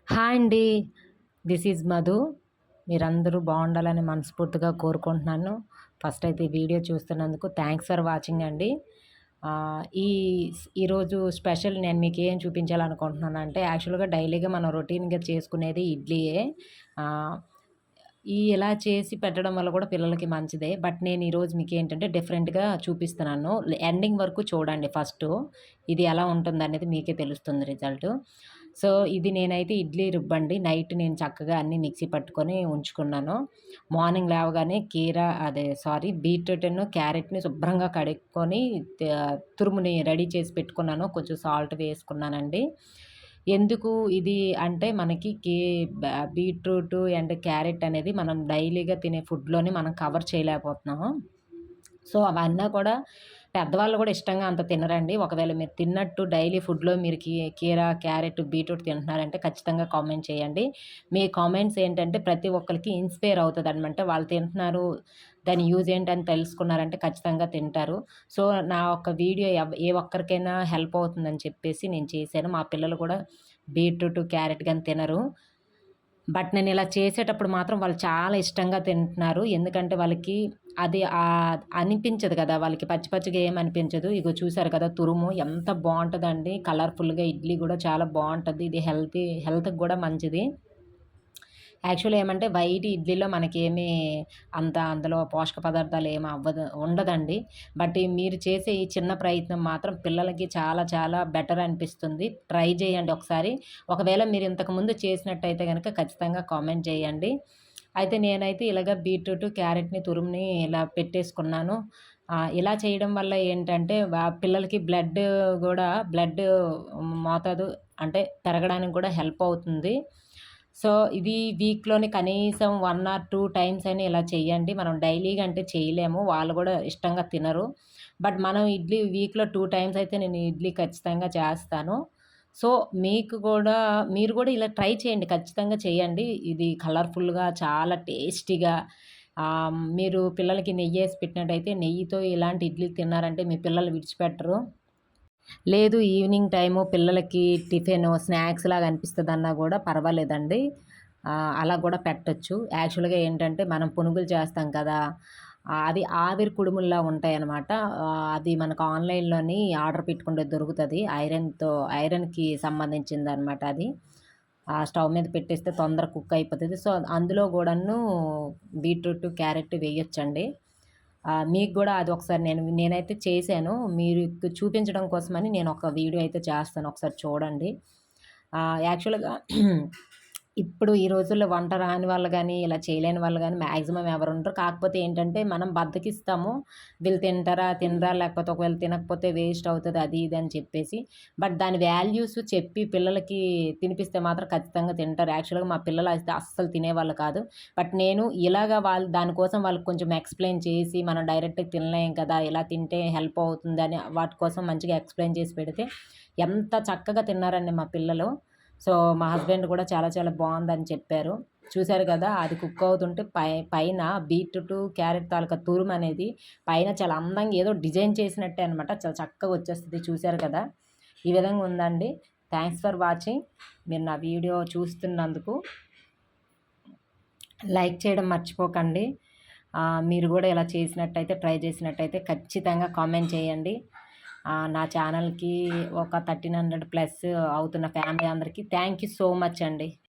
Hi అండి. This is Madhu. మీరందరూ బాగుండాలని మనస్ఫూర్తిగా కోరుకుంటున్నాను. ఫస్ట్ అయితే ఈ వీడియో చూస్తున్నందుకు థ్యాంక్స్ ఫర్ వాచింగ్ అండి. ఆహ్, ఈ ఈరోజు స్పెషల్ నేను మీకు ఏం చూపించాలనుకుంటున్నానంటే, యాక్చువల్‌గా డైలీగా మనం రొటీన్‌గా చేసుకునేది ఇడ్లీయే. ఆహ్, ఇలా చేసి పెట్టడం వల్ల కూడా పిల్లలకి మంచిదే. బట్ నేను ఈరోజు మీకేంటంటే డిఫరెంట్‌గా చూపిస్తున్నాను. ఎండింగ్ వరకు చూడండి ఫస్టు. ఇది ఎలా ఉంటుందనేది మీకే తెలుస్తుంది రిజల్టు. సో, ఇది నేనైతే ఇడ్లీ రుబ్బండి. నైట్ నేను చక్కగా అన్నీ మిక్సీ పట్టుకొని ఉంచుకున్నాను. మార్నింగ్ లేవగానే బీట్రూట్‌ను, క్యారెట్‌ని శుభ్రంగా కడుక్కొని తురుముని రెడీ చేసి పెట్టుకున్నాను. కొంచెం సాల్ట్ వేసుకున్నానండి. ఎందుకు ఇది అంటే మనకి బీట్రూట్ అండ్ క్యారెట్ అనేది మనం డైలీగా తినే ఫుడ్‌లోని మనం కవర్ చేయలేకపోతున్నాము. సో, అవన్నా కూడా పెద్దవాళ్ళు కూడా ఇష్టంగా అంత తినరండి. ఒకవేళ మీరు తిన్నట్టు డైలీ ఫుడ్‌లో మీరు కీర, క్యారెట్, బీట్రూట్ తింటున్నారంటే ఖచ్చితంగా కామెంట్ చేయండి. మీ కామెంట్స్ ఏంటంటే ప్రతి ఒక్కరికి ఇన్‌స్పైర్ అవుతదనమాట. వాళ్ళు తింటున్నారు, దాని యూజ్ ఏంటని తెలుసుకున్నారంటే ఖచ్చితంగా తింటారు. సో, నా ఒక్క వీడియో ఏ ఒక్కరికైనా హెల్ప్ అవుతుందని చెప్పేసి నేను చేశాను. మా పిల్లలు కూడా బీట్రూట్, క్యారెట్ గాని తినరు. బట్ నేనిలా చేసేటప్పుడు మాత్రం వాళ్ళు చాలా ఇష్టంగా తింటున్నారు. ఎందుకంటే వాళ్ళకి అది అనిపించదు కదా! వాళ్ళకి పచ్చి పచ్చిగా ఏమి అనిపించదు. ఇగో చూసారు కదా! తురుము ఎంత బావుంటదండి. కలర్‌ఫుల్‌గా ఇడ్లీ గూడా చాలా బావుంటది. ఇది హెల్త్‌కి గూడా మంచిది. యాక్చువల్లీ ఏమంటే వైట్ ఇడ్లీలో మనకేమీ అందులో పోషక పదార్థాలు ఏమి ఉండదండి. బట్ మీరు చేసే ఈ చిన్న ప్రయత్నం మాత్రం పిల్లలకి చాలా చాలా బెటర్ అనిపిస్తుంది. ట్రై చేయండి ఒకసారి. ఒకవేళ మీరు ఇంతకుముందు చేసినట్టయితే గనక ఖచ్చితంగా కామెంట్ చేయండి. అయితే నేనైతే ఇలాగ బీట్రూట్, క్యారెట్‌ని తురుముని ఇలా పెట్టేసుకున్నాను. ఇలా చేయడం వల్ల ఏంటంటే పిల్లలకి బ్లడ్ మోతాదు అంటే పెరగడానికి కూడా హెల్ప్ అవుతుంది. సో, ఇది వీక్‌లోని కనీసం 1 ఆర్ 2 టైమ్స్ అయినా ఇలా చేయండి. మనం డైలీగా అంటే చేయలేము. వాళ్ళు గూడా ఇష్టంగా తినరు. బట్ మనం ఇడ్లీ వీక్‌లో 2 టైమ్స్ అయితే నేను ఇడ్లీ ఖచ్చితంగా చేస్తాను. సో, మీరు గూడా ఇలా ట్రై చేయండి. ఖచ్చితంగా చేయండి. ఇది కలర్‌ఫుల్‌గా చాలా టేస్టీగా మీరు పిల్లలకి నెయ్యేసి పెట్టినట్టయితే నెయ్యితో ఇలాంటి ఇడ్లీలు తిన్నారంటే మీ పిల్లలు విడిచిపెట్టరు. లేదు ఈవినింగ్ టైము పిల్లలకి టిఫిను, స్నాక్స్‌లాగా అనిపిస్తదన్నా గూడా పర్వాలేదండి. అలా గూడా పెట్టొచ్చు. యాక్చువల్‌గా ఏంటంటే మనం పునుగులు చేస్తాం కదా! అవి ఆవిరి కుడుముల్లా ఉంటాయనమాట. అది మనకు ఆన్‌లైన్‌లోని ఆర్డర్ పెట్టుకుంటే దొరుకుతది. ఐరన్‌కి సంబంధించిందనమాట అది. స్టవ్ మీద పెట్టేస్తే తొందరగా కుక్ అయిపోతది. సో, అందులో గూడాను బీట్రూట్, క్యారెట్ వేయొచ్చండి. మీకు గూడా అదొకసారి నేనైతే చేశాను. మీకు చూపించడం కోసమని నేనొక వీడియో అయితే చేస్తాను. ఒకసారి చూడండి. యాక్చువల్‌గా ఇప్పుడు ఈ రోజుల్లో వంట రాని వాళ్ళు గానీ, ఇలా చేయలేని వాళ్ళు గానీ మాక్సిమం ఎవరుండరు. కాకపోతే ఏంటంటే మనం బద్ధకిస్తాము. వీళ్ళు తింటారా? తినరా? లేకపోతే ఒకవేళ తినకపోతే వేస్ట్ అవుతది అది ఇది అని చెప్పేసి. బట్ దాని వాల్యూస్ చెప్పి పిల్లలకి తినిపిస్తే మాత్రం ఖచ్చితంగా తింటారు. యాక్చువల్‌గా మా పిల్లలు అయితే అస్సలు తినేవాళ్ళు కాదు. బట్ నేను ఇలాగా దానికోసం వాళ్ళకి కొంచెం ఎక్స్‌ప్లెయిన్ చేసి మనం డైరెక్ట్‌గా తినలేం కదా! ఇలా తింటే హెల్ప్ అవుతుందని వాటి కోసం మంచిగా ఎక్స్‌ప్లెయిన్ చేసి పెడితే ఎంత చక్కగా తిన్నారండి మా పిల్లలు. సో, మా హస్బెండ్ కూడా చాలా చాలా బావుందని చెప్పారు. చూసారు గదా! అది కుక్ అవుతుంటే పైన బీట్రూటు, క్యారెట్ తాలూకా తురుమనేది పైన చాలా అందంగా ఏదో డిజైన్ చేసినట్టే అనమాట. చాలా చక్కగా వచ్చేస్తది. చూసారు కదా! ఈ విధంగా ఉందండి. Thanks for watching. మీరు నా వీడియో చూస్తున్నందుకు లైక్ చేయడం మర్చిపోకండి. మీరు గూడా ఇలా ట్రై చేసినట్టయితే ఖచ్చితంగా కామెంట్ చేయండి. నా ఛానల్‌కి ఒక 1300 ప్లస్ అవుతున్న ఫ్యామిలీ అందరికీ థ్యాంక్ యూ సో మచ్ అండి.